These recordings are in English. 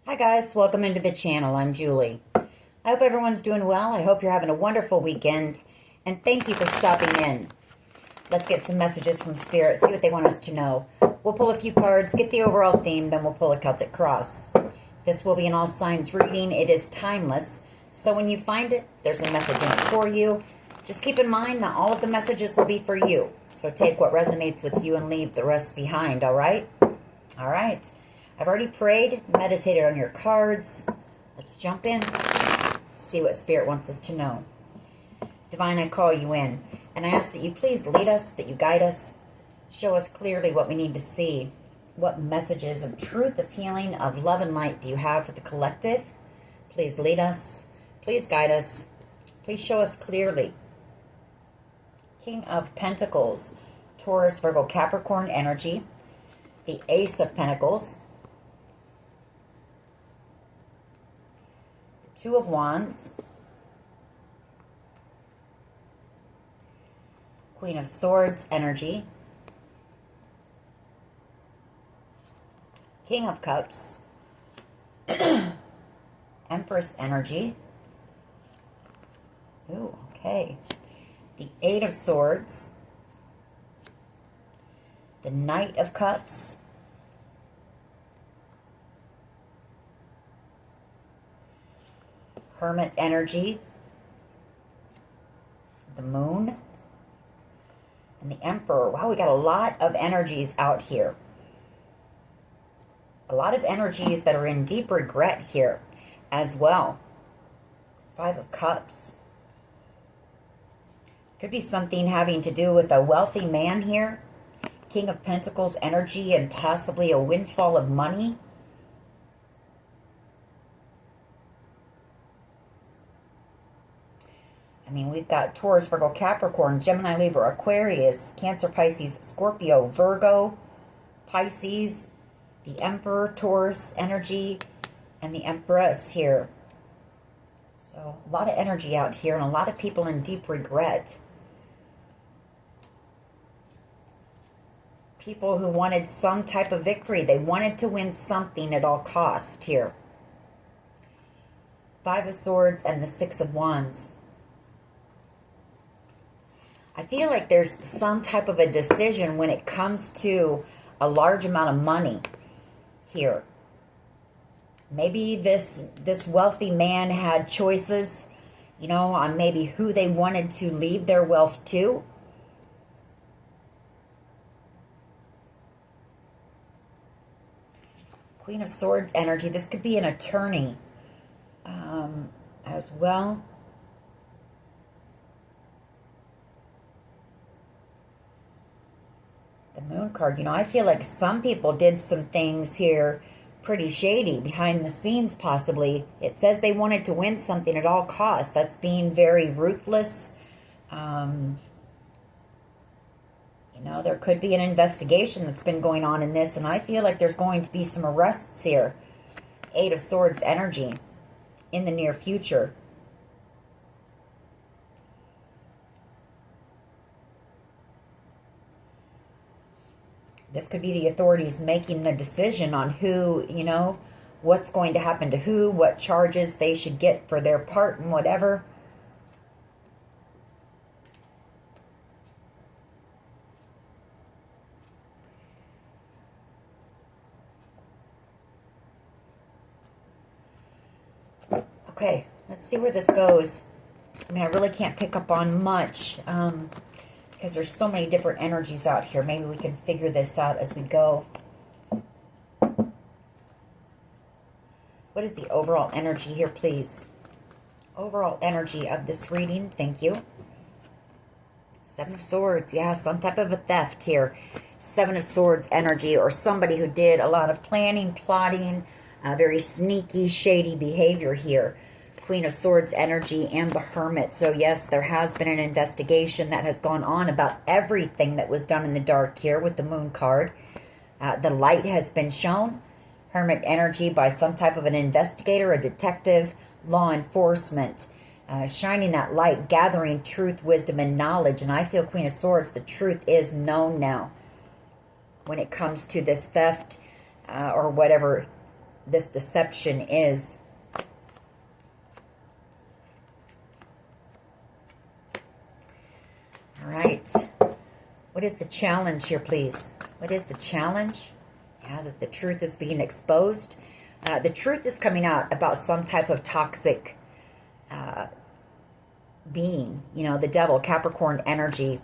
Hi guys, welcome into the channel. I'm Julie. I hope everyone's doing well. I hope you're having a wonderful weekend, and thank you for stopping in. Let's get some messages from Spirit, see what they want us to know. We'll pull a few cards, get the overall theme, then we'll pull a Celtic cross. This will be an all signs reading. It is timeless, so when you find it, there's a message in it for you. Just keep in mind that all of the messages will be for you, so take what resonates with you and leave the rest behind, all right? All right. I've already prayed, meditated on your cards. Let's jump in, see what Spirit wants us to know. Divine, I call you in, and I ask that you please lead us, that you guide us, show us clearly what we need to see. What messages of truth, of healing, of love and light do you have for the collective? Please lead us, please guide us, please show us clearly. King of Pentacles, Taurus, Virgo, Capricorn energy, the Ace of Pentacles, Two of Wands, Queen of Swords energy, King of Cups, Empress energy. Ooh, okay. The Eight of Swords, the Knight of Cups, Hermit energy, the Moon, and the Emperor. Wow, we got a lot of energies out here. A lot of energies that are in deep regret here as well. Five of Cups. Could be something having to do with a wealthy man here. King of Pentacles energy and possibly a windfall of money. I mean, we've got Taurus, Virgo, Capricorn, Gemini, Libra, Aquarius, Cancer, Pisces, Scorpio, Virgo, Pisces, the Emperor, Taurus energy, and the Empress here. So a lot of energy out here and a lot of people in deep regret. People who wanted some type of victory. They wanted to win something at all cost here. Five of Swords and the Six of Wands. I feel like there's some type of a decision when it comes to a large amount of money here. Maybe this wealthy man had choices, you know, on maybe who they wanted to leave their wealth to. Queen of Swords energy. This could be an attorney as well. The Moon card, you know, I feel like some people did some things here pretty shady behind the scenes possibly. It says they wanted to win something at all costs. That's being very ruthless. You know, there could be an investigation that's been going on in this, and I feel like there's going to be some arrests here. Eight of Swords energy in the near future. This could be the authorities making the decision on who, you know, what's going to happen to who, what charges they should get for their part and whatever. Okay, let's see where this goes. I mean, I really can't pick up on much. Because there's so many different energies out here. Maybe we can figure this out as we go. What is the overall energy here, please? Overall energy of this reading. Thank you. Seven of Swords. Yeah, some type of a theft here. Seven of Swords energy, or somebody who did a lot of planning, plotting, very sneaky, shady behavior here. Queen of Swords energy and the Hermit. So yes, there has been an investigation that has gone on about everything that was done in the dark here with the Moon card. The light has been shown. Hermit energy by some type of an investigator, a detective, law enforcement, shining that light, gathering truth, wisdom, and knowledge. And I feel, Queen of Swords, the truth is known now when it comes to this theft or whatever this deception is. All right. What is the challenge here, please? What is the challenge? Yeah, that the truth is being exposed. The truth is coming out about some type of toxic being. You know, the devil, Capricorn energy.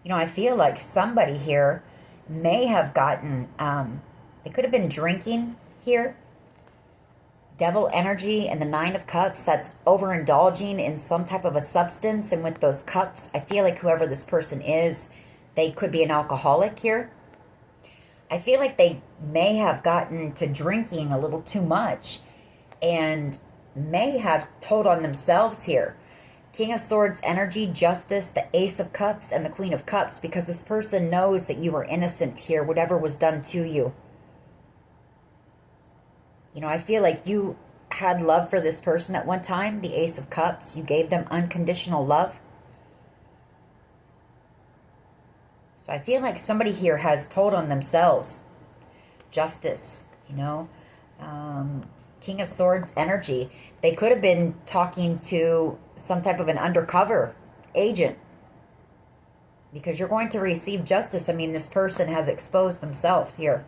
You know, I feel like somebody here may have gotten, they could have been drinking here. Devil energy and the Nine of Cups, that's overindulging in some type of a substance. And with those cups, I feel like whoever this person is, they could be an alcoholic here. I feel like they may have gotten to drinking a little too much and may have told on themselves here. King of Swords energy, Justice, the Ace of Cups, and the Queen of Cups, because this person knows that you were innocent here, whatever was done to you. You know, I feel like you had love for this person at one time, the Ace of Cups. You gave them unconditional love. So I feel like somebody here has told on themselves. Justice, you know. King of Swords energy. They could have been talking to some type of an undercover agent, because you're going to receive justice. I mean, this person has exposed themselves here.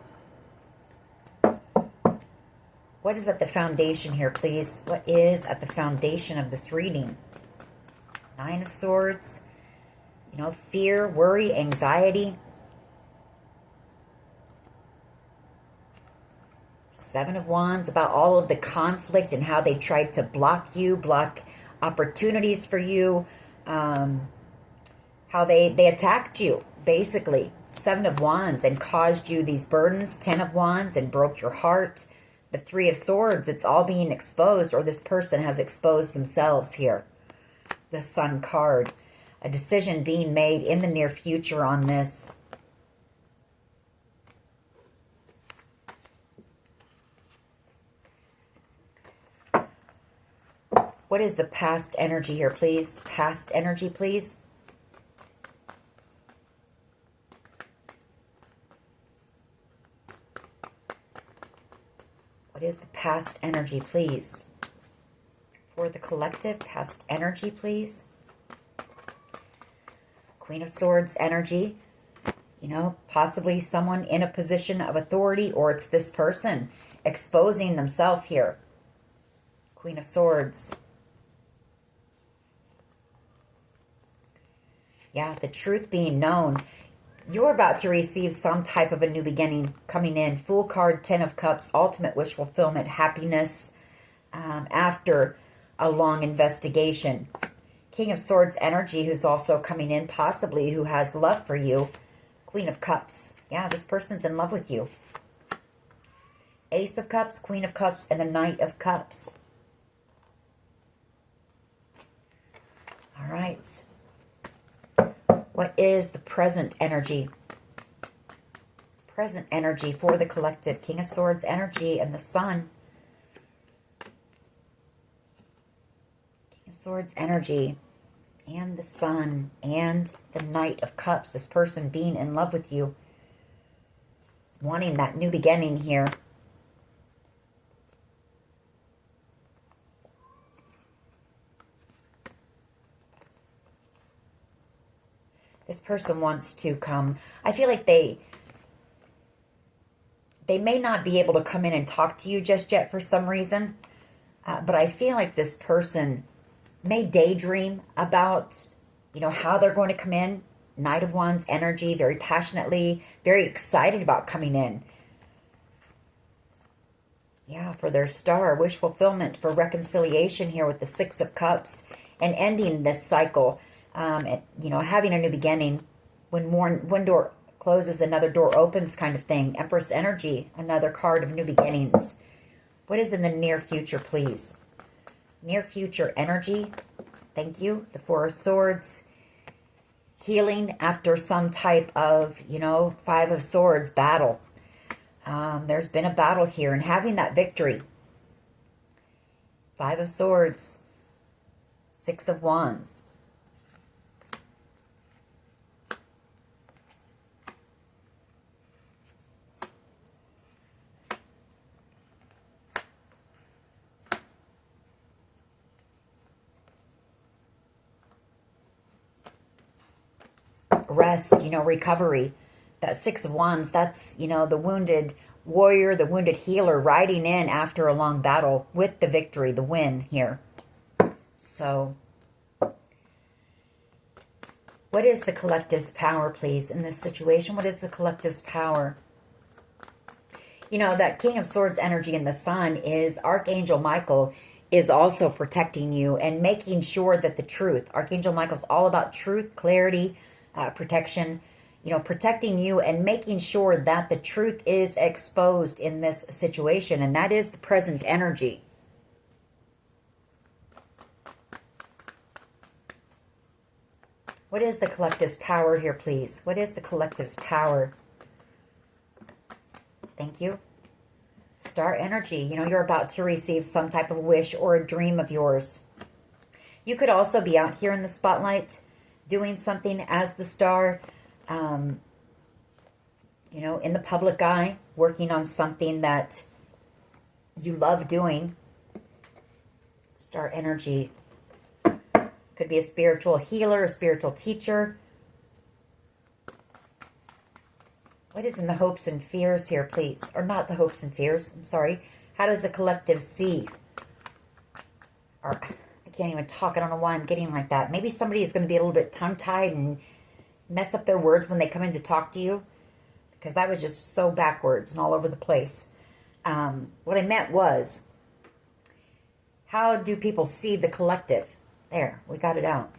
What is at the foundation here, please? What is at the foundation of this reading? Nine of Swords. You know, fear, worry, anxiety. Seven of Wands, about all of the conflict and how they tried to block you, block opportunities for you. How they attacked you, basically. Seven of Wands, and caused you these burdens. 10 of Wands, and broke your heart. The Three of Swords, it's all being exposed, or this person has exposed themselves here. The Sun card. A decision being made in the near future on this. What is the past energy here, please? Past energy, please. What is the past energy, please? For the collective, past energy, please. Queen of Swords energy. You know, possibly someone in a position of authority, or it's this person exposing themselves here. Queen of Swords. Yeah, the truth being known. You're about to receive some type of a new beginning coming in. Fool card, 10 of Cups, ultimate wish fulfillment, happiness after a long investigation. King of Swords energy, who's also coming in, possibly who has love for you. Queen of Cups. Yeah, this person's in love with you. Ace of Cups, Queen of Cups, and the Knight of Cups. All right. What is the present energy? Present energy for the collective. King of Swords energy and the Sun. King of Swords energy and the Sun and the Knight of Cups. This person being in love with you. Wanting that new beginning here. This person wants to come. I feel like they may not be able to come in and talk to you just yet for some reason. But I feel like this person may daydream about, you know, how they're going to come in. Knight of Wands energy, very passionately, very excited about coming in. Yeah, for their star, wish fulfillment, for reconciliation here with the Six of Cups and ending this cycle. You know, having a new beginning. When one door closes, another door opens kind of thing. Empress energy, another card of new beginnings. What is in the near future, please? Near future energy. Thank you. The Four of Swords. Healing after some type of, you know, Five of Swords battle. There's been a battle here, and having that victory. Five of Swords. Six of Wands. Rest, recovery. That Six of Wands, that's, the wounded warrior, the wounded healer riding in after a long battle with the victory, the win here. So, what is the collective's power, please, in this situation? What is the collective's power? That King of Swords energy in the Sun is Archangel Michael is also protecting you and making sure that the truth, Archangel Michael's all about truth, clarity, protection, protecting you and making sure that the truth is exposed in this situation. And that is the present energy. What is the collective's power here, please? What is the collective's power? Thank you. Star energy. You're about to receive some type of wish or a dream of yours. You could also be out here in the spotlight doing something as the star, in the public eye, working on something that you love doing. Star energy. Could be a spiritual healer, a spiritual teacher. What is in the hopes and fears here, please? Or not the hopes and fears, I'm sorry. How does the collective see? Or, I can't even talk. I don't know why I'm getting like that. Maybe somebody is going to be a little bit tongue-tied and mess up their words when they come in to talk to you. Because that was just so backwards and all over the place. What I meant was, how do people see the collective? There, we got it out.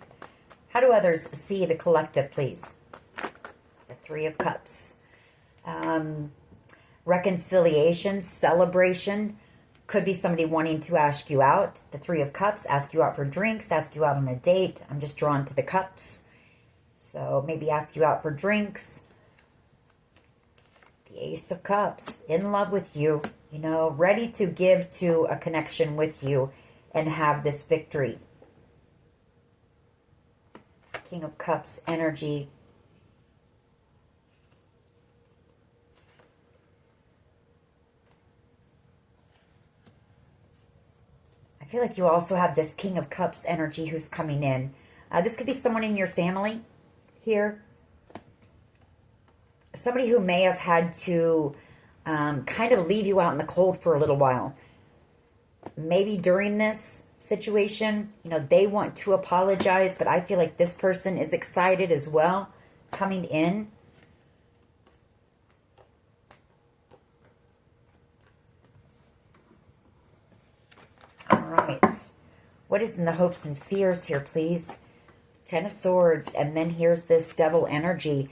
How do others see the collective, please? The Three of Cups. Reconciliation, celebration. Could be somebody wanting to ask you out. The Three of Cups, ask you out for drinks, ask you out on a date. I'm just drawn to the cups. So maybe ask you out for drinks. The Ace of Cups, in love with you, ready to give to a connection with you and have this victory. King of Cups energy. I feel like you also have this King of Cups energy who's coming in. This could be someone in your family here. Somebody who may have had to kind of leave you out in the cold for a little while. Maybe during this situation, they want to apologize, but I feel like this person is excited as well, coming in. All right. What is in the hopes and fears here, please? Ten of Swords, and then here's this Devil energy.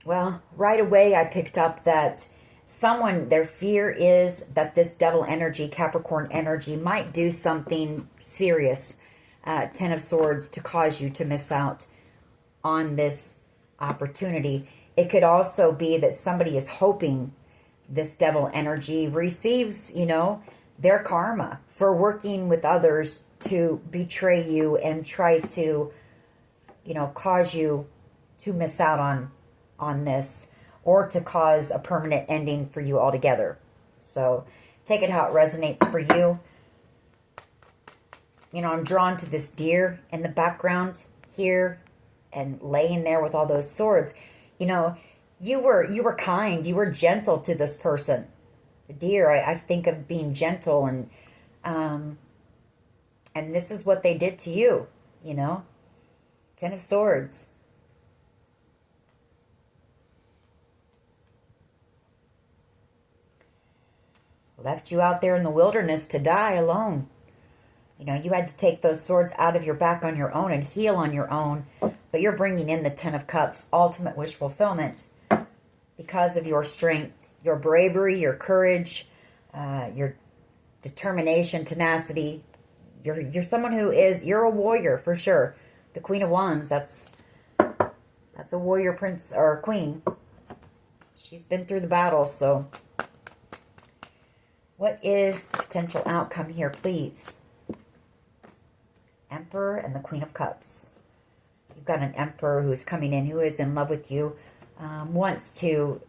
Well, right away I picked up that someone, their fear is that this Devil energy, Capricorn energy, might do something serious, Ten of Swords, to cause you to miss out on this opportunity. It could also be that somebody is hoping this Devil energy receives, their karma for working with others to betray you and try to, cause you to miss out on this, or to cause a permanent ending for you altogether. So take it how it resonates for you. I'm drawn to this deer in the background here and laying there with all those swords. You were kind, you were gentle to this person. The deer, I think of being gentle, and this is what they did to you, Ten of Swords. Left you out there in the wilderness to die alone. You had to take those swords out of your back on your own and heal on your own. But you're bringing in the Ten of Cups, ultimate wish fulfillment, because of your strength, your bravery, your courage, your determination, tenacity. You're someone who you're a warrior for sure. The Queen of Wands, that's a warrior prince or queen. She's been through the battle, so What is the potential outcome here, please? Emperor and the Queen of Cups. You've got an Emperor who's coming in, who is in love with you, wants to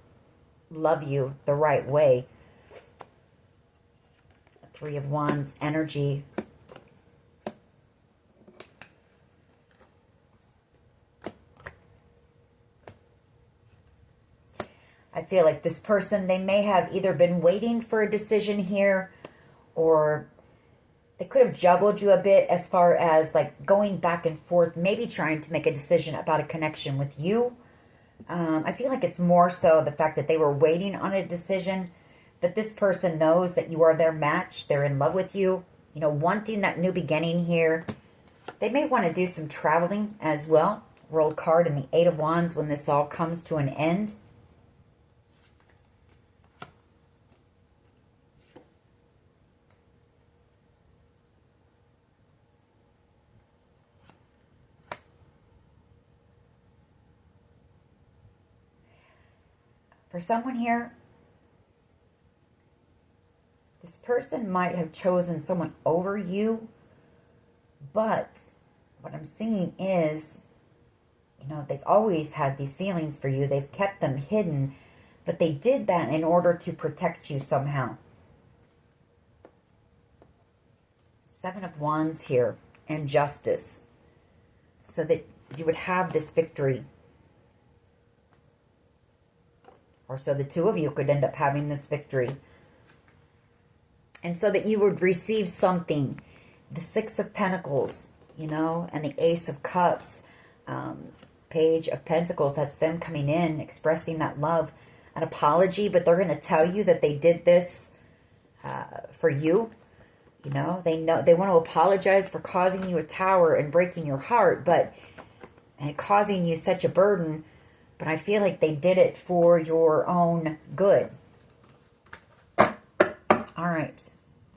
love you the right way. Three of Wands energy. I feel like this person, they may have either been waiting for a decision here, or they could have juggled you a bit as far as like going back and forth, maybe trying to make a decision about a connection with you. I feel like it's more so the fact that they were waiting on a decision, but this person knows that you are their match. They're in love with you, you know, wanting that new beginning here. They may want to do some traveling as well. World card and the Eight of Wands when this all comes to an end. For someone here, this person might have chosen someone over you, but what I'm seeing is, you know, they've always had these feelings for you. They've kept them hidden, but they did that in order to protect you somehow. Seven of Wands here, and Justice, so that you would have this victory. Or so the two of you could end up having this victory. And so that you would receive something. The Six of Pentacles, you know, and the Ace of Cups. Page of Pentacles, that's them coming in, expressing that love. An apology, but they're going to tell you that they did this for you. You know they want to apologize for causing you a tower and breaking your heart, and causing you such a burden. But I feel like they did it for your own good. All right.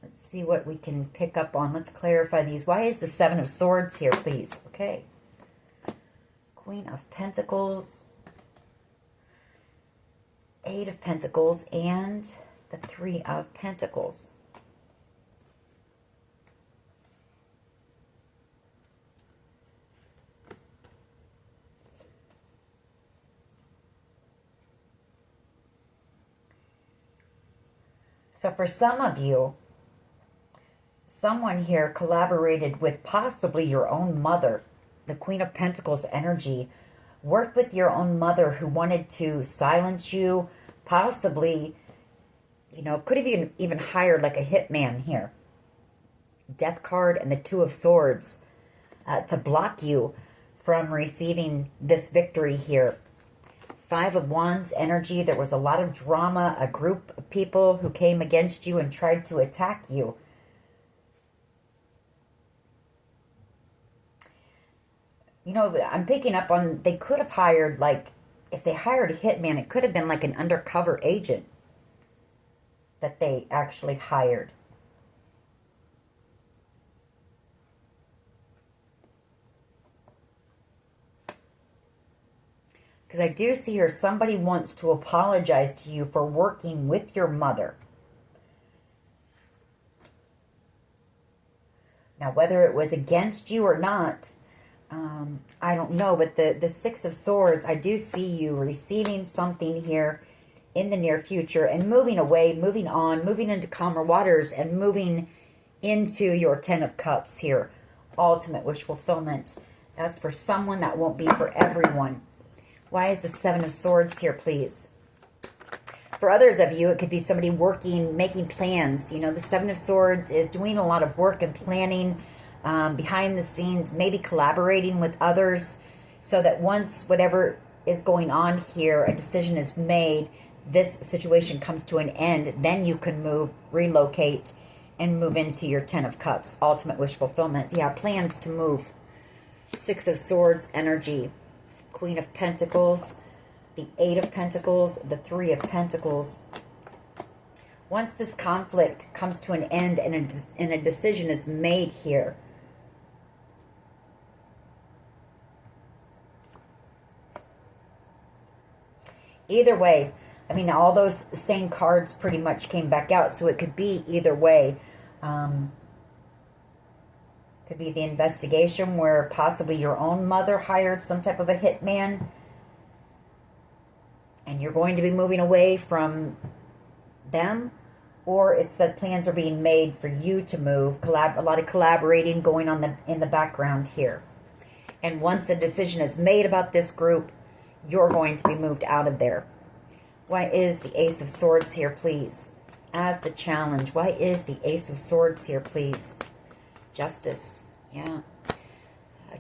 Let's see what we can pick up on. Let's clarify these. Why is the Seven of Swords here, please? Okay. Queen of Pentacles. Eight of Pentacles. And the Three of Pentacles. So for some of you, someone here collaborated with possibly your own mother. The Queen of Pentacles energy. Worked with your own mother who wanted to silence you. Possibly, you know, could have even hired like a hitman here. Death card and the Two of Swords to block you from receiving this victory here. Five of Wands energy. There was a lot of drama, a group of people who came against you and tried to attack you. You know, I'm picking up on, they could have hired, like, if they hired a hitman, it could have been like an undercover agent that they actually hired. Because I do see here somebody wants to apologize to you for working with your mother. Now, whether it was against you or not, I don't know. But the Six of Swords, I do see you receiving something here in the near future and moving away, moving on, moving into calmer waters and moving into your Ten of Cups here. Ultimate wish fulfillment. That's for someone. That won't be for everyone. Why is the Seven of Swords here, please? For others of you, it could be somebody working, making plans. You know, the Seven of Swords is doing a lot of work and planning behind the scenes, maybe collaborating with others so that once whatever is going on here, a decision is made, this situation comes to an end, then you can move, relocate, and move into your Ten of Cups. Ultimate wish fulfillment. Yeah, plans to move. Six of Swords energy. Queen of Pentacles, the Eight of Pentacles, the Three of Pentacles. Once this conflict comes to an end and a decision is made here, either way, I mean, all those same cards pretty much came back out, so it could be either way. Could be the investigation where possibly your own mother hired some type of a hitman, and you're going to be moving away from them, or it's that plans are being made for you to move. A lot of collaborating going on in the background here. And once a decision is made about this group, you're going to be moved out of there. Why is the Ace of Swords here, please? As the challenge, why is the Ace of Swords here, please? Justice, yeah.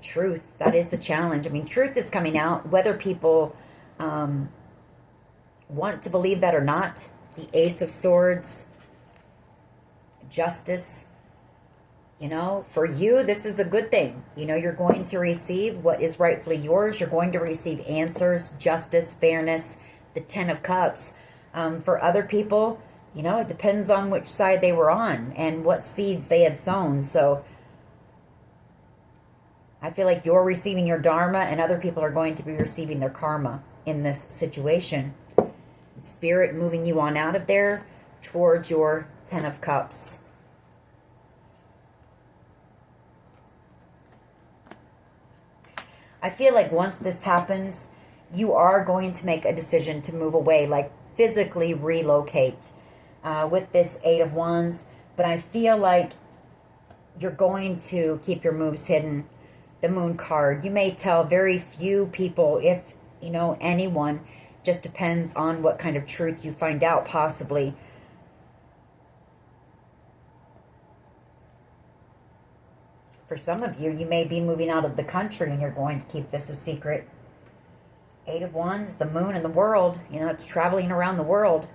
Truth, that is the challenge. I mean, truth is coming out, whether people want to believe that or not. The Ace of Swords, justice. You know, for you, this is a good thing. You know, you're going to receive what is rightfully yours. You're going to receive answers, justice, fairness, the Ten of Cups. For other people, you know, it depends on which side they were on and what seeds they had sown. So I feel like you're receiving your dharma and other people are going to be receiving their karma in this situation. Spirit moving you on out of there towards your Ten of Cups. I feel like once this happens, you are going to make a decision to move away, like physically relocate with this Eight of Wands. But I feel like you're going to keep your moves hidden. The Moon card. You may tell very few people, if, you know, anyone. Just depends on what kind of truth you find out, possibly. For some of you, you may be moving out of the country and you're going to keep this a secret. Eight of Wands, the Moon and the world. You know, it's traveling around the world.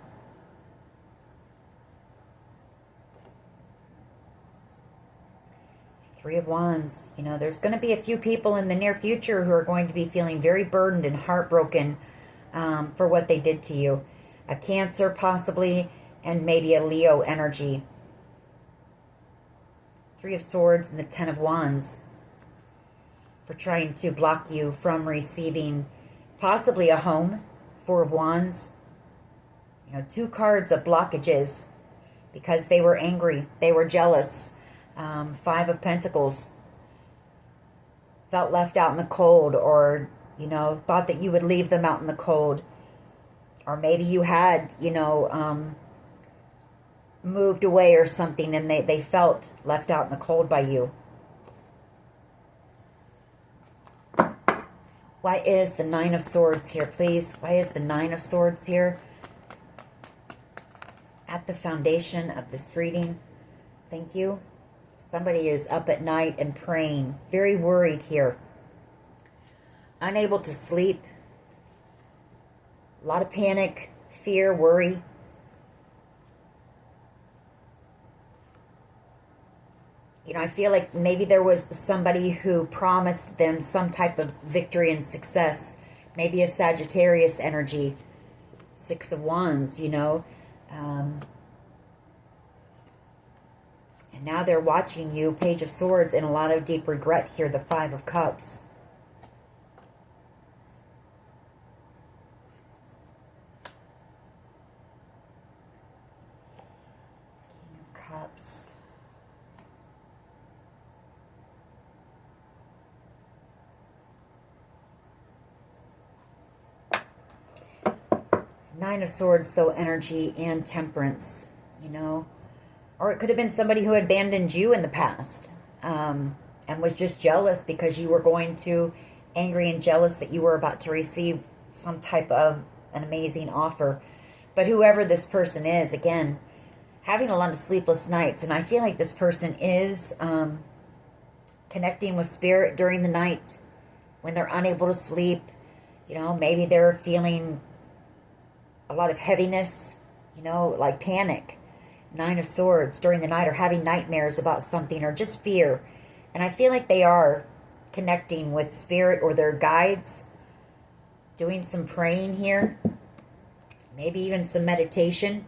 Three of Wands. You know, there's going to be a few people in the near future who are going to be feeling very burdened and heartbroken for what they did to you. A Cancer, possibly, and maybe a Leo energy. Three of Swords and the Ten of Wands. For trying to block you from receiving possibly a home. Four of Wands. You know, two cards of blockages because they were angry. They were jealous. Five of Pentacles. Felt left out in the cold, or, you know, thought that you would leave them out in the cold. Or maybe you had, you know, moved away or something and they felt left out in the cold by you. Why is the Nine of Swords here, please? Why is the Nine of Swords here? At the foundation of this reading. Thank you. Somebody is up at night and praying. Very worried here. Unable to sleep. A lot of panic, fear, worry. You know, I feel like maybe there was somebody who promised them some type of victory and success. Maybe a Sagittarius energy. Six of Wands, you know. And now they're watching you. Page of Swords and a lot of deep regret here. The Five of Cups. King of Cups. Nine of Swords, though, energy and Temperance, you know. Or it could have been somebody who had abandoned you in the past and was just jealous because you were going to, angry and jealous that you were about to receive some type of an amazing offer. But whoever this person is, again, having a lot of sleepless nights. And I feel like this person is connecting with spirit during the night when they're unable to sleep. You know, maybe they're feeling a lot of heaviness, you know, like panic. Nine of Swords during the night, or having nightmares about something, or just fear. And I feel like they are connecting with spirit or their guides, doing some praying here, maybe even some meditation.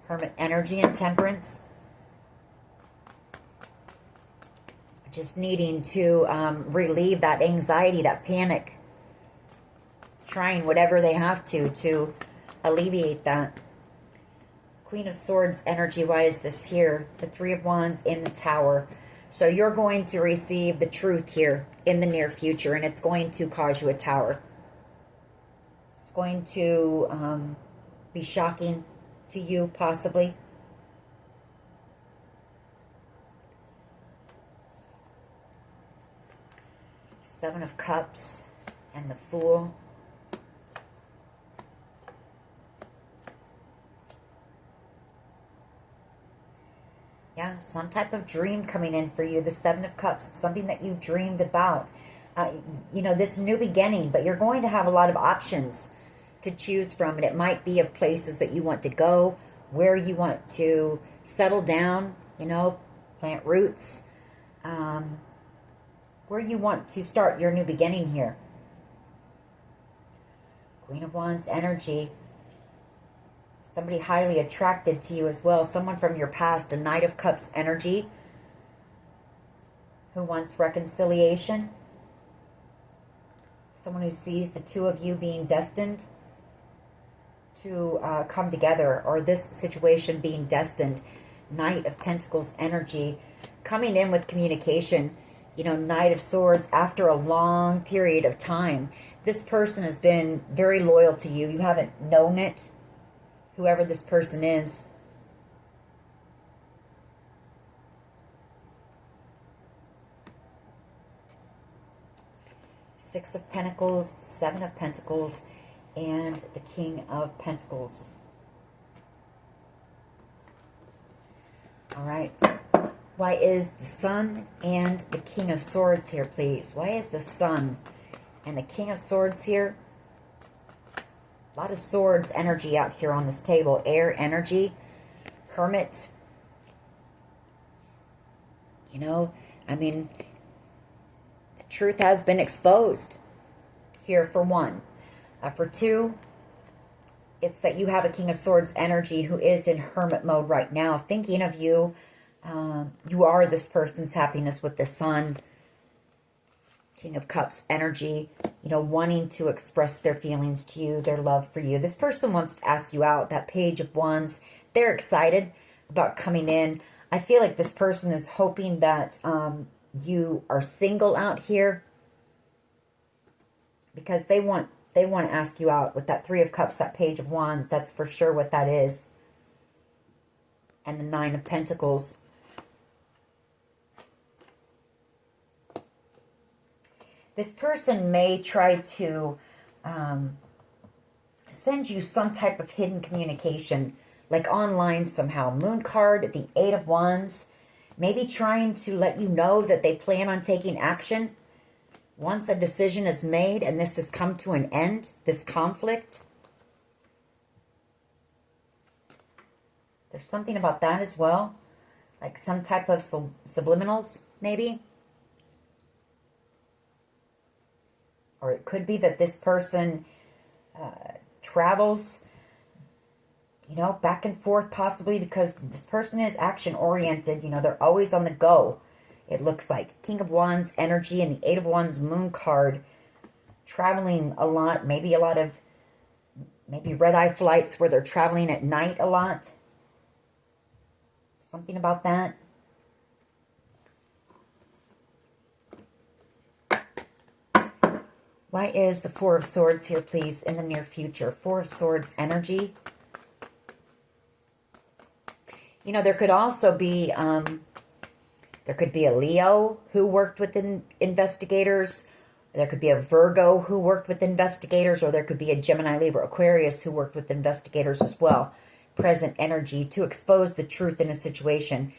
Hermit energy and Temperance. Just needing to relieve that anxiety, that panic. Trying whatever they have to alleviate that. Queen of Swords energy, why is this here? The Three of Wands in the Tower. So you're going to receive the truth here in the near future, and it's going to cause you a tower. It's going to be shocking to you, possibly. Seven of Cups and the Fool. Yeah, some type of dream coming in for you. The Seven of Cups, something that you dreamed about. You know, this new beginning, but you're going to have a lot of options to choose from. And it might be of places that you want to go, where you want to settle down, you know, plant roots, where you want to start your new beginning here. Queen of Wands energy. Somebody highly attracted to you as well. Someone from your past. A Knight of Cups energy who wants reconciliation. Someone who sees the two of you being destined to come together, or this situation being destined. Knight of Pentacles energy coming in with communication. You know, Knight of Swords, after a long period of time, this person has been very loyal to you. You haven't known it, whoever this person is. Six of Pentacles, Seven of Pentacles, and the King of Pentacles. All right. Why is the Sun and the King of Swords here, please? Why is the Sun and the King of Swords here? A lot of swords energy out here on this table. Air energy. Hermit. You know, I mean, the truth has been exposed here for one. For two, it's that you have a King of Swords energy who is in hermit mode right now, thinking of you. You are this person's happiness with the Sun. King of Cups energy, you know, wanting to express their feelings to you, their love for you. This person wants to ask you out. That Page of Wands, they're excited about coming in. I feel like this person is hoping that you are single out here, because they want to ask you out with that Three of Cups, that Page of Wands. That's for sure what that is. And the Nine of Pentacles. This person may try to send you some type of hidden communication, like online somehow. Moon card, the Eight of Wands, maybe trying to let you know that they plan on taking action once a decision is made and this has come to an end, this conflict. There's something about that as well, like some type of subliminals, maybe. Or it could be that this person travels, you know, back and forth possibly, because this person is action-oriented. You know, they're always on the go, it looks like. King of Wands energy and the Eight of Wands Moon card. Traveling a lot, maybe a lot of, maybe red-eye flights where they're traveling at night a lot. Something about that. Why is the Four of Swords here, please, in the near future? Four of Swords energy. You know, there could also be, there could be a Leo who worked with investigators. There could be a Virgo who worked with investigators, or there could be a Gemini, Libra, Aquarius who worked with investigators as well. Present energy to expose the truth in a situation.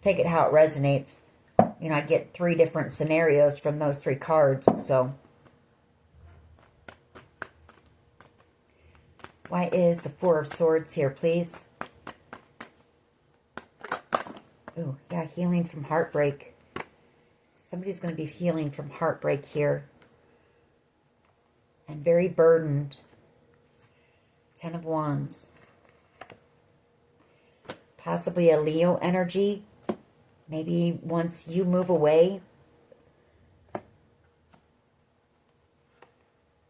Take it how it resonates. You know, I get 3 different scenarios from those 3 cards, so... Why is the Four of Swords here, please? Oh, yeah, healing from heartbreak. Somebody's going to be healing from heartbreak here. And very burdened. Ten of Wands. Possibly a Leo energy. Maybe once you move away.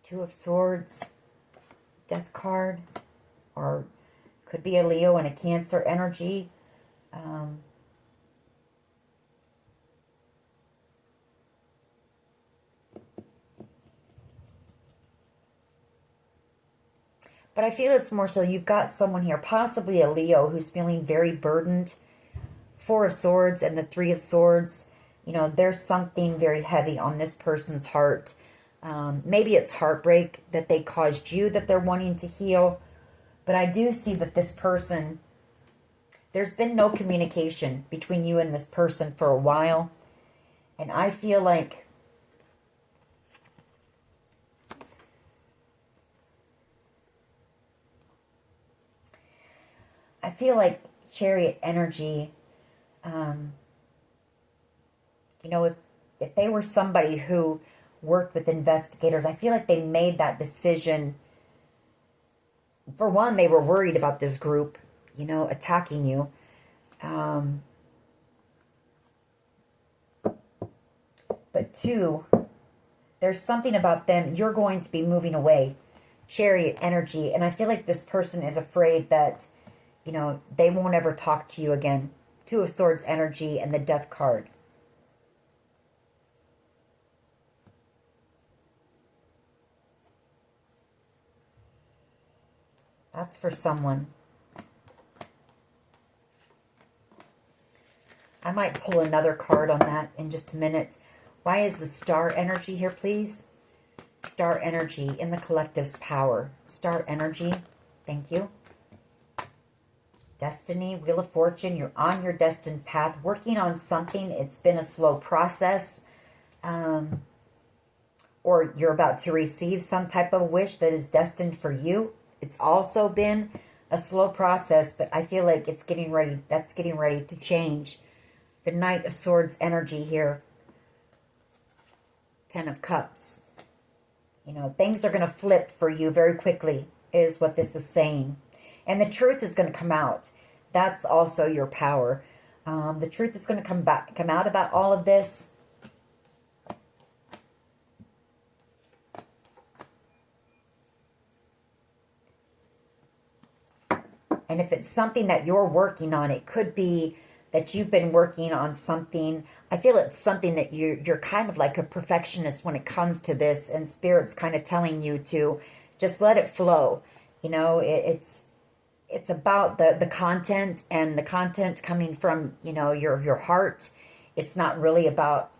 Two of Swords. Death card. or could be a Leo and a Cancer energy. But I feel it's more so you've got someone here, possibly a Leo, who's feeling very burdened. Four of Swords and the Three of Swords. You know, there's something very heavy on this person's heart. Maybe it's heartbreak that they caused you that they're wanting to heal. But I do see that this person, there's been no communication between you and this person for a while. And I feel like Chariot energy, you know, if they were somebody who worked with investigators, I feel like they made that decision. For one, they were worried about this group, you know, attacking you. But two, there's something about them. You're going to be moving away. Chariot energy. And I feel like this person is afraid that, you know, they won't ever talk to you again. Two of Swords energy and the Death card. That's for someone. I might pull another card on that in just a minute. Why is the Star energy here, please? Star energy in the collective's power. Star energy. Thank you. Destiny, Wheel of Fortune. You're on your destined path, working on something. It's been a slow process. Or you're about to receive some type of wish that is destined for you. It's also been a slow process, but I feel like it's getting ready. That's getting ready to change. The Knight of Swords energy here. Ten of Cups. You know, things are going to flip for you very quickly, is what this is saying. And the truth is going to come out. That's also your power. The truth is going to come out about all of this. And if it's something that you're working on, it could be that you've been working on something. I feel it's something that you're kind of like a perfectionist when it comes to this, and Spirit's kind of telling you to just let it flow. You know, it's about the content, and the content coming from, you know, your heart. It's not really about,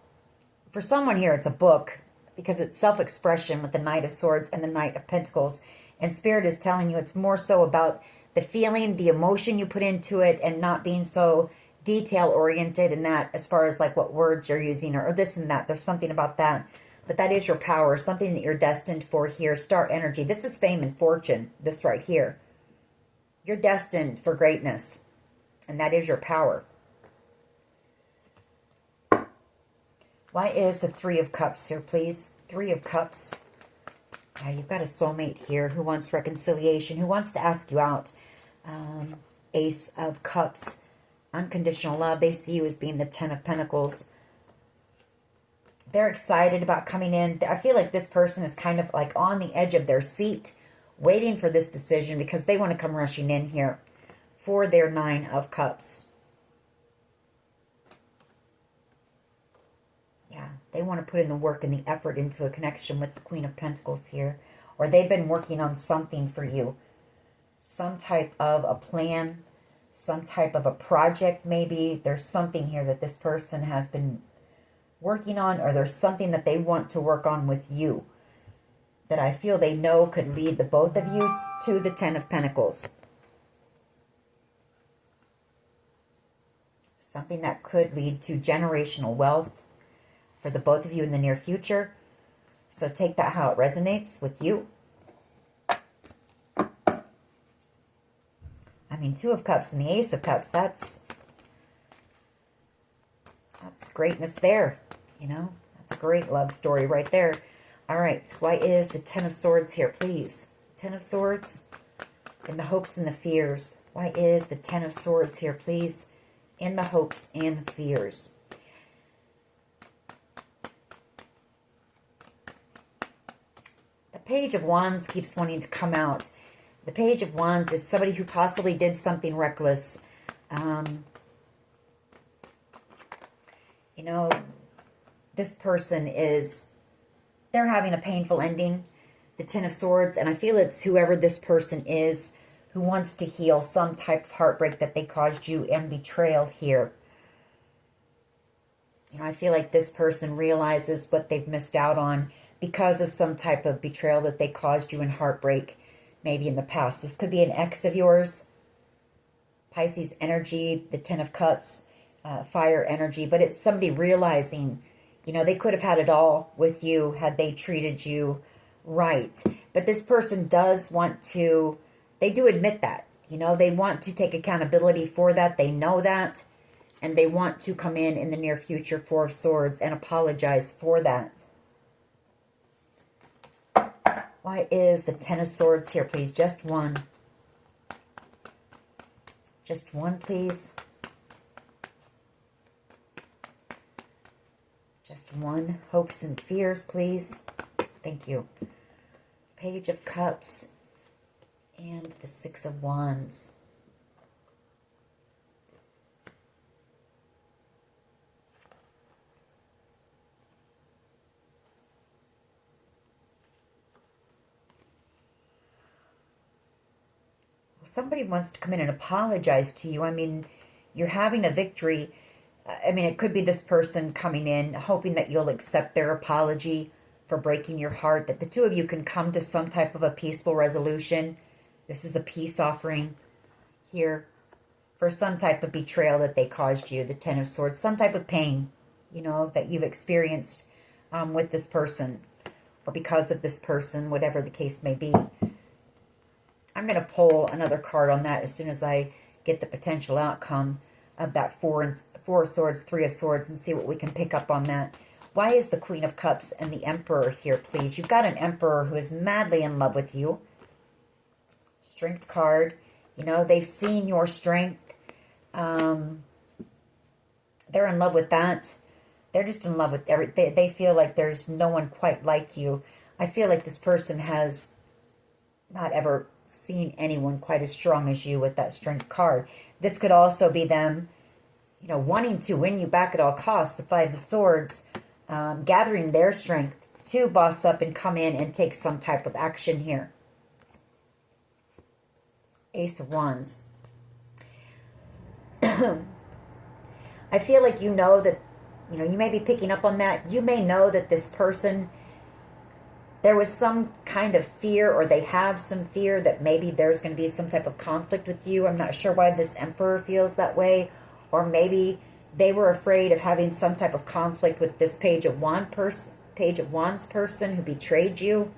for someone here, it's a book, because it's self-expression with the Knight of Swords and the Knight of Pentacles. And Spirit is telling you it's more so about the feeling, the emotion you put into it, and not being so detail-oriented in that, as far as like what words you're using or this and that. There's something about that. But that is your power, something that you're destined for here. Star energy. This is fame and fortune, this right here. You're destined for greatness, and that is your power. Why is the Three of Cups here, please? Three of Cups. Yeah, you've got a soulmate here who wants reconciliation, who wants to ask you out. Ace of Cups. Unconditional love. They see you as being the Ten of Pentacles. They're excited about coming in. I feel like this person is kind of like on the edge of their seat, waiting for this decision, because they want to come rushing in here for their Nine of Cups. Yeah, they want to put in the work and the effort into a connection with the Queen of Pentacles here. Or they've been working on something for you. Some type of a plan, some type of a project maybe. There's something here that this person has been working on, or there's something that they want to work on with you that I feel they know could lead the both of you to the Ten of Pentacles. Something that could lead to generational wealth for the both of you in the near future. So take that how it resonates with you. I mean, Two of Cups and the Ace of Cups, that's greatness there, you know. That's a great love story right there. All right, why is the Ten of Swords here, please? Ten of Swords in the hopes and the fears. Why is the Ten of Swords here, please? In the hopes and the fears. The Page of Wands keeps wanting to come out. The Page of Wands is somebody who possibly did something reckless. You know, this person is, they're having a painful ending. The Ten of Swords. And I feel it's whoever this person is who wants to heal some type of heartbreak that they caused you and betrayal here. You know, I feel like this person realizes what they've missed out on because of some type of betrayal that they caused you in heartbreak, maybe in the past. This could be an ex of yours. Pisces energy, the Ten of Cups, fire energy. But it's somebody realizing, you know, they could have had it all with you had they treated you right. But this person does want to, they do admit that. You know, they want to take accountability for that. They know that. And they want to come in the near future, Four of Swords, and apologize for that. Why is the Ten of Swords here, please? Just one. Just one, please. Just one. Hopes and fears, please. Thank you. Page of Cups and the Six of Wands. Somebody wants to come in and apologize to you. I mean, you're having a victory. I mean, it could be this person coming in, hoping that you'll accept their apology for breaking your heart, that the two of you can come to some type of a peaceful resolution. This is a peace offering here for some type of betrayal that they caused you, the Ten of Swords, some type of pain, you know, that you've experienced with this person or because of this person, whatever the case may be. I'm going to pull another card on that as soon as I get the potential outcome of that Four of Swords, Three of Swords, and see what we can pick up on that. Why is the Queen of Cups and the Emperor here, please? You've got an Emperor who is madly in love with you. Strength card. You know, they've seen your strength. They're in love with that. They're just in love with everything. They feel like there's no one quite like you. I feel like this person has not ever seen anyone quite as strong as you with that Strength card. This could also be them, you know, wanting to win you back at all costs. The Five of Swords, gathering their strength to boss up and come in and take some type of action here. Ace of Wands. I feel like you know that, you know, you may be picking up on that. You may know that this person, there was some kind of fear, or they have some fear that maybe there's going to be some type of conflict with you. I'm not sure why this Emperor feels that way. Or maybe they were afraid of having some type of conflict with this Page of Wands person who betrayed you.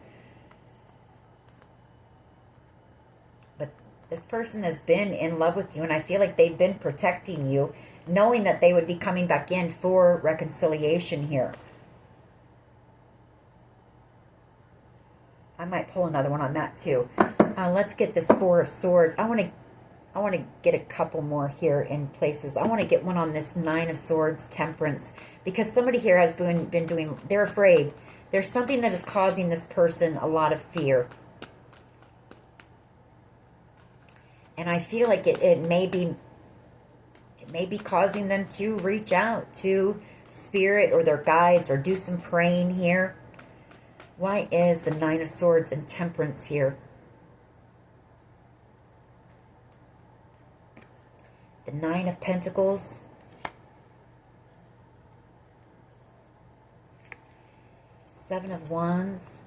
But this person has been in love with you, and I feel like they've been protecting you, knowing that they would be coming back in for reconciliation here. I might pull another one on that too. Let's get this Four of Swords. I want to get a couple more here in places. I want to get one on this Nine of Swords, Temperance, because somebody here has been doing, they're afraid. There's something that is causing this person a lot of fear. And I feel like it may be causing them to reach out to Spirit or their guides or do some praying here. Why is the Nine of Swords and Temperance here? The Nine of Pentacles. Seven of Wands.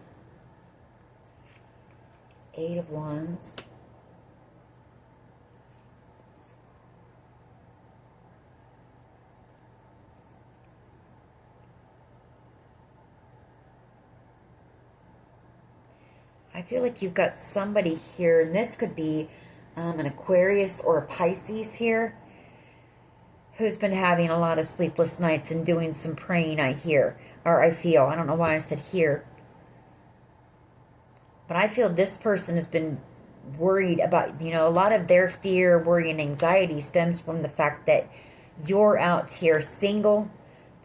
Eight of Wands. I feel like you've got somebody here, and this could be an Aquarius or a Pisces here, who's been having a lot of sleepless nights and doing some praying, I hear, or I feel. I don't know why I said here. But I feel this person has been worried about, you know, a lot of their fear, worry, and anxiety stems from the fact that you're out here single,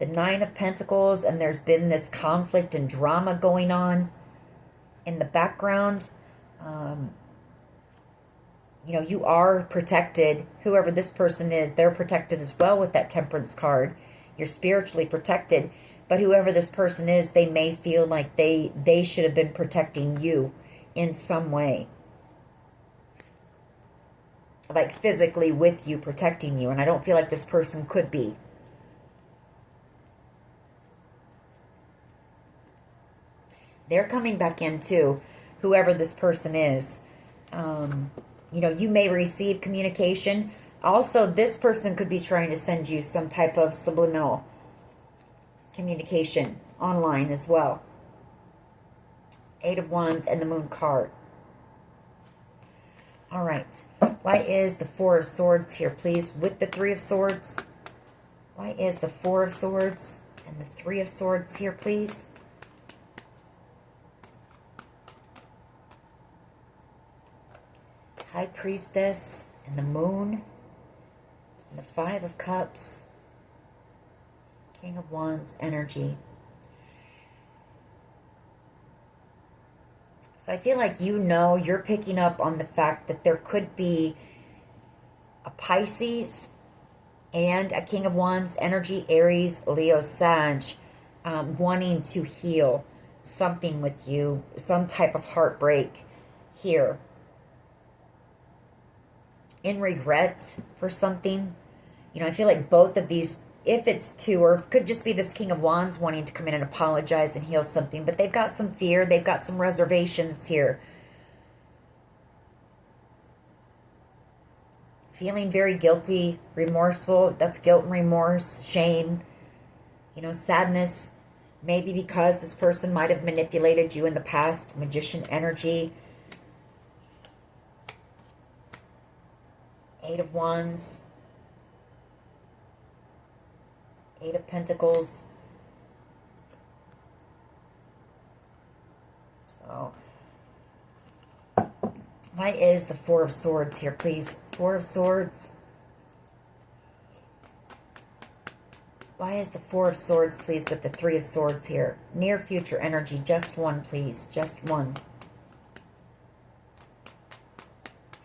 the Nine of Pentacles, and there's been this conflict and drama going on in the background. you know, you are protected. Whoever this person is, they're protected as well with that Temperance card. You're spiritually protected. But whoever this person is, they may feel like they should have been protecting you in some way. Like physically with you, protecting you. And I don't feel like this person could be. They're coming back in too, whoever this person is. You know, you may receive communication. Also, this person could be trying to send you some type of subliminal communication online as well. 8 of Wands and the Moon card. All right. Why is the 4 of Swords here, please, with the 3 of Swords? Why is the 4 of Swords and the 3 of Swords here, please? High Priestess and the Moon and the 5 of Cups. King of Wands energy. So I feel like you know, you're picking up on the fact that there could be a Pisces and a King of Wands energy, Aries, Leo, Sag, wanting to heal something with you, some type of heartbreak here. In regret for something. You know, I feel like both of these, if it's 2, or it could just be this King of Wands wanting to come in and apologize and heal something, but they've got some fear, they've got some reservations here. Feeling very guilty, remorseful. That's guilt and remorse, shame, you know, sadness. Maybe because this person might have manipulated you in the past. Magician energy. 8 of Wands. 8 of Pentacles. So, why is the 4 of Swords here, please? 4 of Swords. Why is the 4 of Swords, please, with the 3 of Swords here? Near future energy, just one, please. Just one.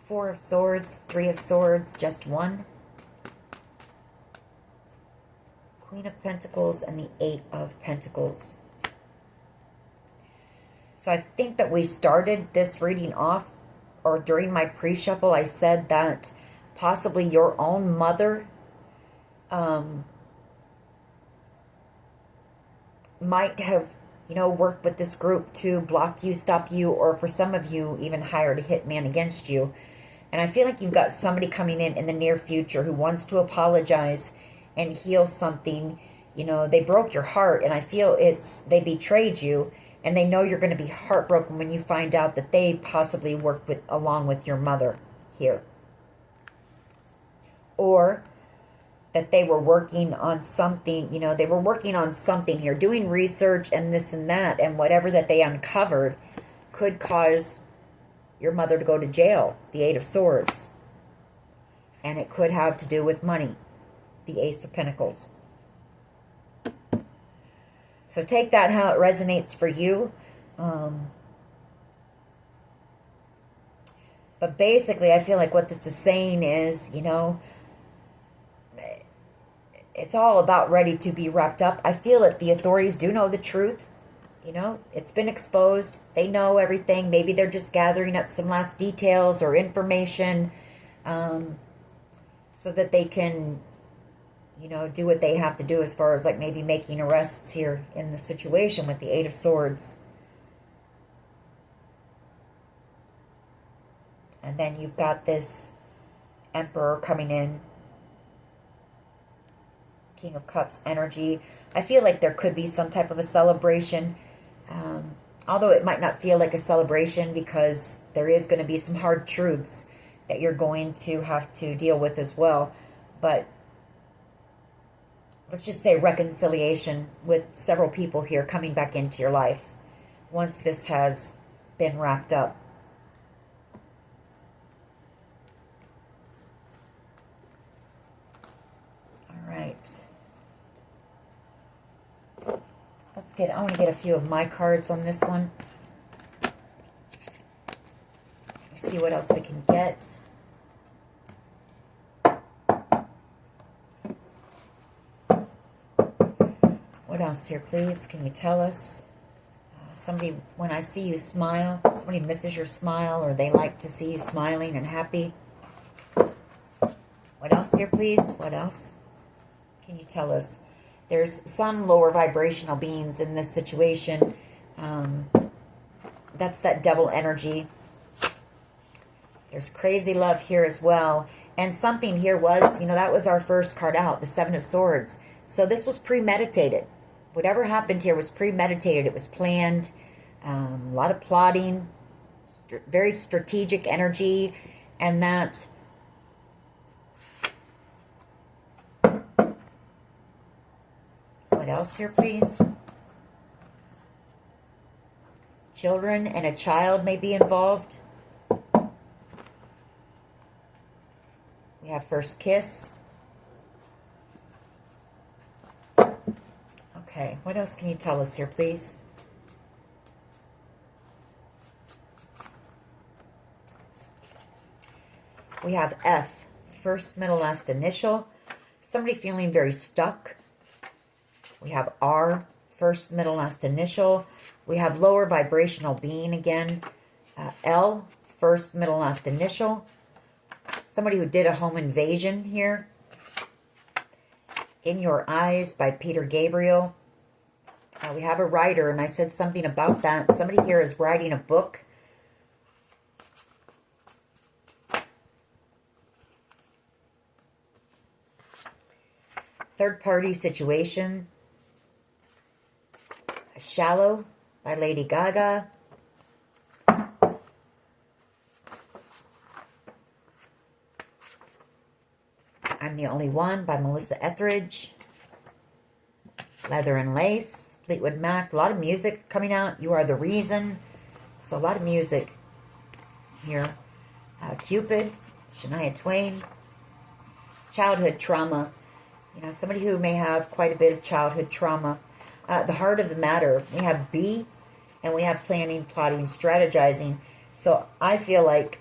4 of Swords, 3 of Swords, just one. Queen of Pentacles and the 8 of Pentacles. So I think that we started this reading off, or during my pre-shuffle, I said that possibly your own mother might have, you know, worked with this group to block you, stop you, or for some of you, even hired a hitman against you. And I feel like you've got somebody coming in the near future who wants to apologize and heal something. You know, they broke your heart, and I feel they betrayed you, and they know you're going to be heartbroken when you find out that they possibly worked along with your mother here. Or that they were working on something, you know, they were working on something here, doing research and this and that, and whatever that they uncovered could cause your mother to go to jail, the 8 of Swords. And it could have to do with money, the Ace of Pentacles. So take that how it resonates for you. But basically, I feel like what this is saying is, you know, it's all about ready to be wrapped up. I feel that the authorities do know the truth. You know, it's been exposed. They know everything. Maybe they're just gathering up some last details or information so that they can, you know, do what they have to do as far as like maybe making arrests here in the situation with the 8 of Swords. And then you've got this Emperor coming in. King of Cups energy. I feel like there could be some type of a celebration. Although it might not feel like a celebration because there is going to be some hard truths that you're going to have to deal with as well. But let's just say reconciliation with several people here coming back into your life once this has been wrapped up. All right. I want to get a few of my cards on this one. See what else we can get. What else here, please? Can you tell us? Somebody, when I see you smile, somebody misses your smile, or they like to see you smiling and happy. What else here, please? What else can you tell us? There's some lower vibrational beings in this situation. That's that devil energy. There's crazy love here as well. And something here was, that was our first card out, the Seven of Swords. So this was premeditated. Whatever happened here was premeditated. It was planned. A lot of plotting. Very strategic energy. And that... What else here, please? Children and a child may be involved. We have first kiss. Okay, what else can you tell us here, please? We have F, first, middle, last initial. Somebody feeling very stuck. We have R, first, middle, last initial. We have lower vibrational being again. L, first, middle, last initial. Somebody who did a home invasion here. In Your Eyes by Peter Gabriel. We have a writer, and I said something about that. Somebody here is writing a book. Third party situation. Shallow by Lady Gaga. I'm the Only One by Melissa Etheridge. Leather and Lace, Fleetwood Mac. A lot of music coming out. You Are the Reason. So a lot of music here. Cupid, Shania Twain. Childhood trauma. Somebody who may have quite a bit of childhood trauma. The Heart of the Matter. We have B, and we have planning, plotting, strategizing. So I feel like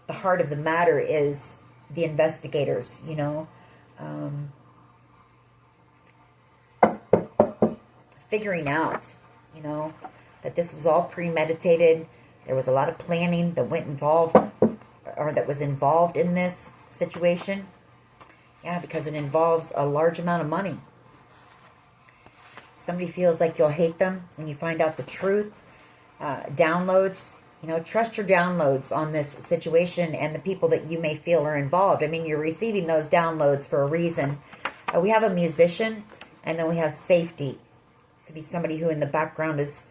the heart of the matter is the investigators, figuring out, that this was all premeditated. There was a lot of planning that was involved in this situation. Yeah, because it involves a large amount of money. Somebody feels like you'll hate them when you find out the truth. Downloads. Trust your downloads on this situation and the people that you may feel are involved. I mean, you're receiving those downloads for a reason. We have a musician, and then we have safety. This could be somebody who in the background is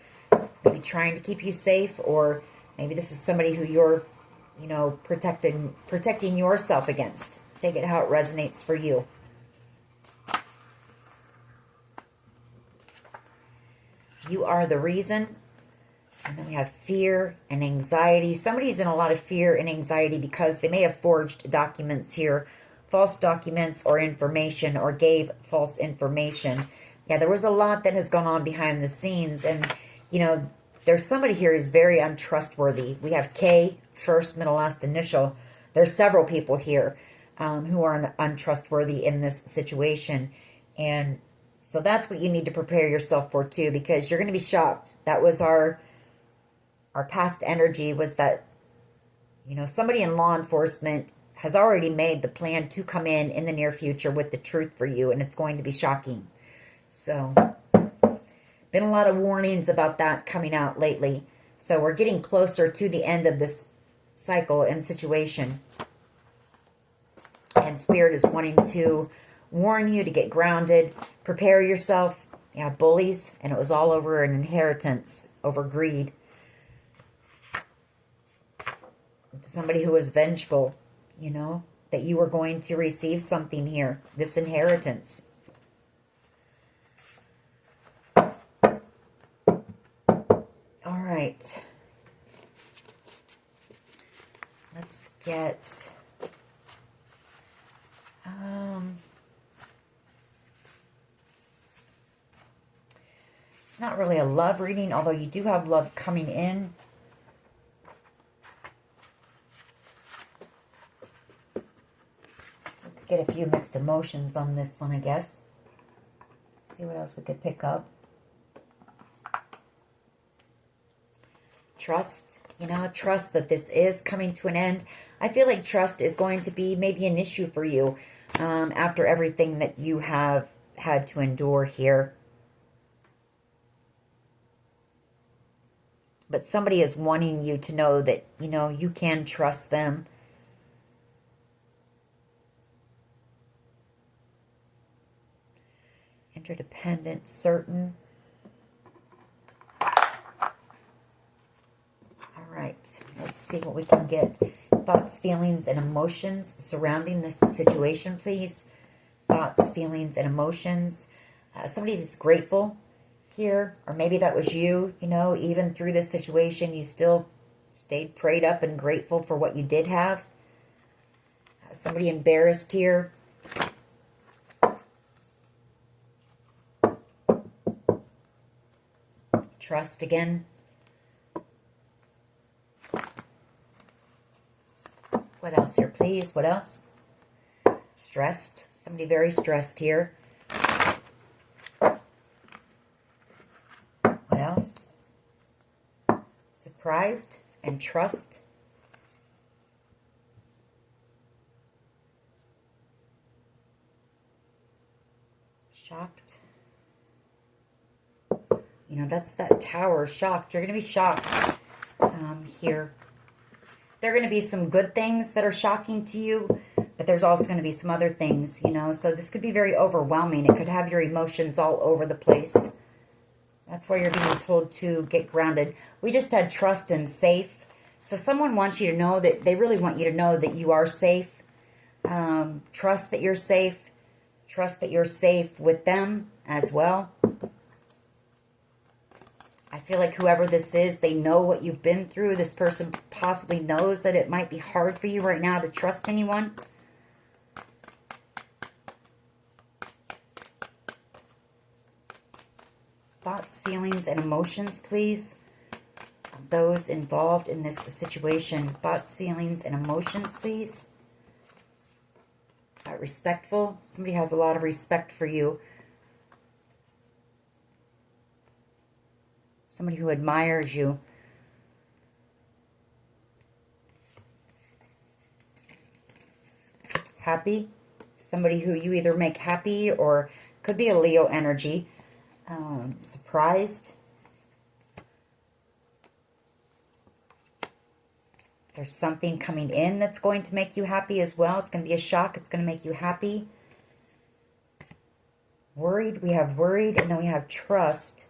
maybe trying to keep you safe, or maybe this is somebody who you're, protecting yourself against. Take it how it resonates for you. You Are the Reason. And then we have fear and anxiety. Somebody's in a lot of fear and anxiety because they may have forged documents here, false documents or information, or gave false information. Yeah, there was a lot that has gone on behind the scenes. And, there's somebody here who's very untrustworthy. We have K, first, middle, last initial. There's several people here who are untrustworthy in this situation. And so that's what you need to prepare yourself for, too, because you're going to be shocked. That was our past energy, was that, somebody in law enforcement has already made the plan to come in the near future with the truth for you, and it's going to be shocking. So, been a lot of warnings about that coming out lately. So we're getting closer to the end of this cycle and situation. And Spirit is wanting to warn you to get grounded, prepare yourself. Yeah, bullies, and it was all over an inheritance, over greed. Somebody who was vengeful, that you were going to receive something here, this inheritance. All right. Let's get... it's not really a love reading, although you do have love coming in. Get a few mixed emotions on this one, I guess. See what else we could pick up. Trust, you know, trust that this is coming to an end. I feel like trust is going to be maybe an issue for you after everything that you have had to endure here. But somebody is wanting you to know that, you know, you can trust them. Interdependent, certain. All right, let's see what we can get. Thoughts, feelings, and emotions surrounding this situation, please. Thoughts, feelings, and emotions. Somebody is grateful here, or maybe that was you, you know, even through this situation, you still stayed prayed up and grateful for what you did have. Somebody embarrassed here. Trust again. What else here, please? What else? Stressed. Somebody very stressed here. What else? Surprised and trust. Shocked. You know, that's that Tower, shocked. You're going to be shocked here. There are going to be some good things that are shocking to you, but there's also going to be some other things, you know. So this could be very overwhelming. It could have your emotions all over the place. That's why you're being told to get grounded. We just had trust and safe. So someone wants you to know that they really want you to know that you are safe. Trust that you're safe. Trust that you're safe with them as well. I feel like whoever this is, they know what you've been through. This person possibly knows that it might be hard for you right now to trust anyone. Thoughts, feelings, and emotions, please. Those involved in this situation. Thoughts, feelings, and emotions, please. Respectful. Somebody has a lot of respect for you. Somebody who admires you. Happy. Somebody who you either make happy or could be a Leo energy. Surprised. There's something coming in that's going to make you happy as well. It's going to be a shock. It's going to make you happy. Worried. We have worried, and then we have trust.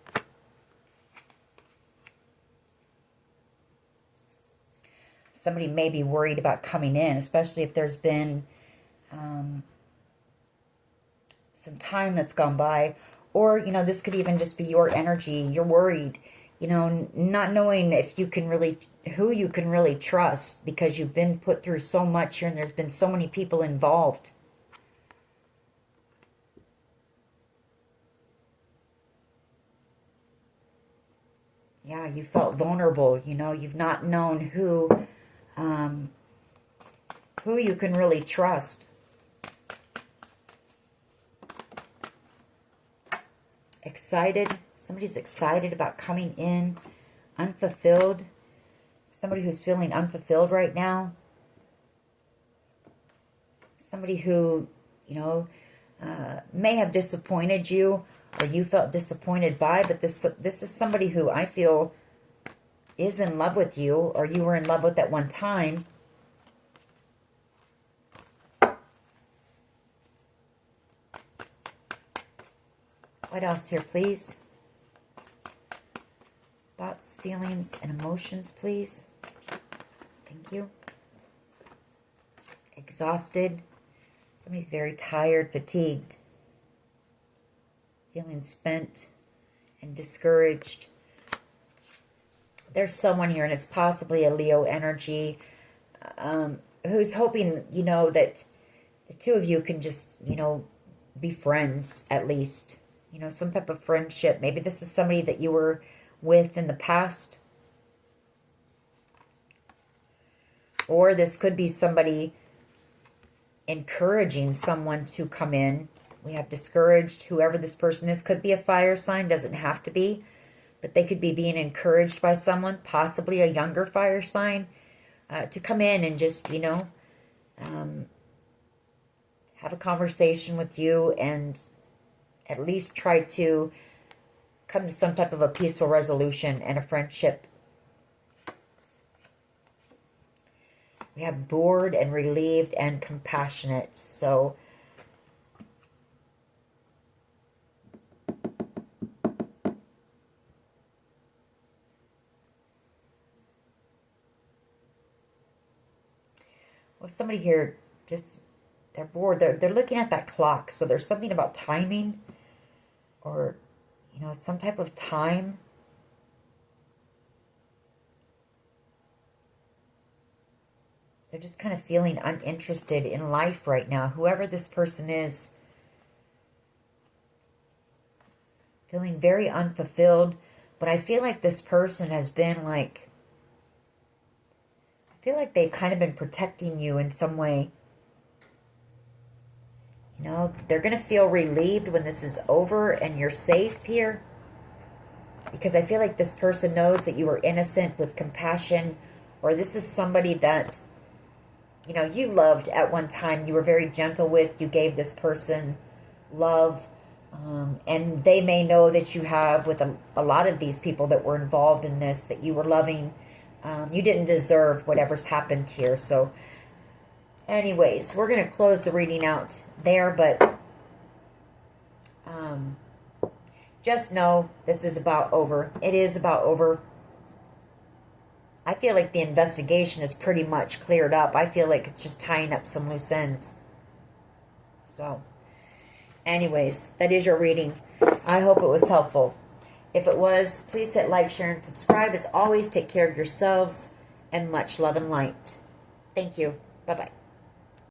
Somebody may be worried about coming in, especially if there's been some time that's gone by. Or, you know, this could even just be your energy. You're worried, you know, not knowing if you can really, who you can really trust, because you've been put through so much here and there's been so many people involved. Yeah, you felt vulnerable, you know, you've not known who you can really trust. Excited. Somebody's excited about coming in. Unfulfilled. Somebody who's feeling unfulfilled right now. Somebody who, you know, may have disappointed you, or you felt disappointed by, but this is somebody who I feel is in love with you, or you were in love with at one time. What else here, please? Thoughts, feelings, and emotions, please. Thank you. Exhausted. Somebody's very tired, fatigued. Feeling spent and discouraged. There's someone here, and it's possibly a Leo energy, who's hoping, you know, that the two of you can just, you know, be friends at least. You know, some type of friendship. Maybe this is somebody that you were with in the past. Or this could be somebody encouraging someone to come in We have discouraged. Whoever this person is could be a fire sign, doesn't have to be. But they could be being encouraged by someone, possibly a younger fire sign, to come in and just, you know, have a conversation with you and at least try to come to some type of a peaceful resolution and a friendship. We have bored and relieved and compassionate. So well, somebody here just, they're bored. They're looking at that clock. So there's something about timing, or, you know, some type of time. They're just kind of feeling uninterested in life right now. Whoever this person is. Feeling very unfulfilled. But I feel like this person has been like, I feel like they've kind of been protecting you in some way. You know, they're going to feel relieved when this is over and you're safe here. Because I feel like this person knows that you were innocent with compassion. Or this is somebody that, you know, you loved at one time. You were very gentle with. You gave this person love. And they may know that you have, with a lot of these people that were involved in this, that you were loving. You didn't deserve whatever's happened here. So anyways, we're going to close the reading out there. But just know this is about over. It is about over. I feel like the investigation is pretty much cleared up. I feel like it's just tying up some loose ends. So anyways, that is your reading. I hope it was helpful. If it was, please hit like, share, and subscribe. As always, take care of yourselves, and much love and light. Thank you. Bye-bye.